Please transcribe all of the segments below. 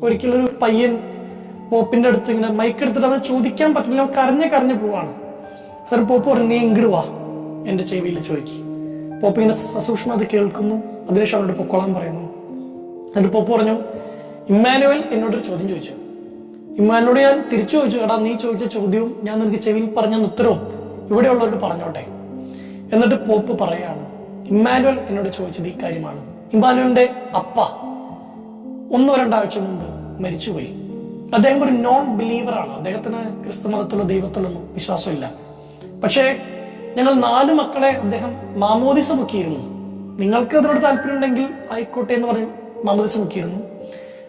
ഒരിക്കലും ഒരു പയ്യൻ പോപ്പിന്റെ അടുത്ത് ഇങ്ങനെ മൈക്കെടുത്തിട്ട് അവൻ ചോദിക്കാൻ പറ്റില്ല, കരഞ്ഞ് പോവാണ്. സാർ പോപ്പ് പറഞ്ഞു, നീ ഇങ്ങോട്ട് വാ എന്റെ ചെവിയിൽ ചോദിക്കും. പോപ്പ് ഇങ്ങനെ സസൂക്ഷ്മം അത് കേൾക്കുന്നു. അതിനുശേഷം അവനോട് പൊക്കോളാൻ പറയുന്നു. എന്നിട്ട് പോപ്പ് പറഞ്ഞു, ഇമ്മാനുവൽ എന്നോടൊരു ചോദ്യം ചോദിച്ചു. ഇമ്മാനുവലോട് ഞാൻ തിരിച്ചു ചോദിച്ചു, എടാ നീ ചോദിച്ച ചോദ്യവും ഞാൻ നിനക്ക് ചെവിയിൽ പറഞ്ഞ ഉത്തരവും ഇവിടെയുള്ളവരോട് പറഞ്ഞോട്ടെ. എന്നിട്ട് പോപ്പ് പറയാണ്, ഇമ്മാനുവൽ എന്നോട് ചോദിച്ചത് ഈ കാര്യമാണ്. ഇമ്മാനുവലിന്റെ അപ്പ 1-2 ആഴ്ച മുമ്പ് മരിച്ചുപോയി. അദ്ദേഹം ഒരു നോൺ ബിലീവറാണ്. അദ്ദേഹത്തിന് ക്രിസ്തു മതത്തിലോ ദൈവത്തിലൊന്നും വിശ്വാസമില്ല. പക്ഷേ ഞങ്ങൾ 4 മക്കളെ അദ്ദേഹം മാമോദിസ മുക്കിയിരുന്നു. നിങ്ങൾക്ക് അതിനോട് താല്പര്യം ഉണ്ടെങ്കിൽ ആയിക്കോട്ടെ എന്ന് പറഞ്ഞ് മാമോദിസ മുക്കിയിരുന്നു.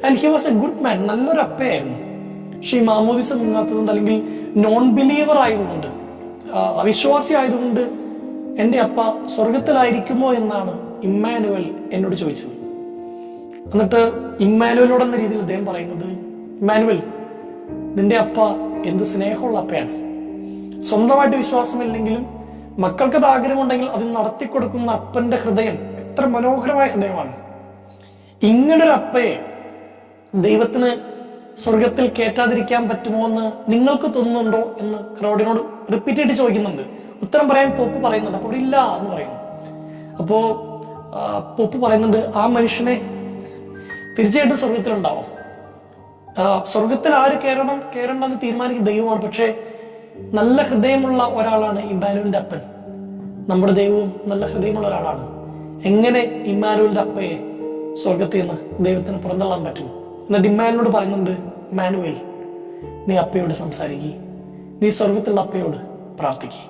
And he was a good man, നല്ലൊരു അപ്പയായിരുന്നു. പക്ഷെ ഈ മാമോദിസ മുങ്ങാത്തതുകൊണ്ട്, അല്ലെങ്കിൽ നോൺ ബിലീവർ ആയതുകൊണ്ട്, അവിശ്വാസി ആയതുകൊണ്ട് എന്റെ അപ്പ സ്വർഗത്തിലായിരിക്കുമോ എന്നാണ് ഇമ്മാനുവൽ എന്നോട് ചോദിച്ചത്. എന്നിട്ട് ഇമ്മാനുവലോട് എന്ന രീതിയിൽ അദ്ദേഹം പറയുന്നത്, ഇമ്മാനുവൽ, നിന്റെ അപ്പ എന്ത് സ്നേഹമുള്ള അപ്പയാണ്. സ്വന്തമായിട്ട് വിശ്വാസമില്ലെങ്കിലും മക്കൾക്കത് ആഗ്രഹമുണ്ടെങ്കിൽ അത് നടത്തിക്കൊടുക്കുന്ന അപ്പന്റെ ഹൃദയം എത്ര മനോഹരമായ ഹൃദയമാണ്. ഇങ്ങനൊരു അപ്പയെ ദൈവത്തിന് സ്വർഗത്തിൽ കയറ്റാതിരിക്കാൻ പറ്റുമോ എന്ന് നിങ്ങൾക്ക് തോന്നുന്നുണ്ടോ എന്ന് ക്രൗഡിനോട് റിപ്പീറ്റ് ചോദിക്കുന്നുണ്ട്. ഉത്തരം പറയാൻ പോപ്പ് പറയുന്നുണ്ട്. അപ്പോൾ ഇല്ല എന്ന് പറയുന്നു. അപ്പോ പോപ്പ് പറയുന്നുണ്ട്, ആ മനുഷ്യനെ തീർച്ചയായിട്ടും സ്വർഗത്തിലുണ്ടാവും. സ്വർഗത്തിൽ ആര് കയറണ്ടെന്ന് തീരുമാനിക്കുന്ന ദൈവമാണ്. പക്ഷേ നല്ല ഹൃദയമുള്ള ഒരാളാണ് ഇമ്മാനുവലിന്റെ അപ്പൻ. നമ്മുടെ ദൈവവും നല്ല ഹൃദയമുള്ള ഒരാളാണ്. എങ്ങനെ ഇമ്മാനുവലിന്റെ അപ്പയെ സ്വർഗത്തിൽ നിന്ന് ദൈവത്തിന് പുറന്തള്ളാൻ പറ്റും? എന്നിട്ട് ഇമ്മാനുവലോട് പറയുന്നുണ്ട്, ഇമ്മാനുവേൽ, നീ അപ്പയോട് സംസാരിക്കുക, നീ സ്വർഗത്തിലുള്ള അപ്പയോട് പ്രാർത്ഥിക്കുക.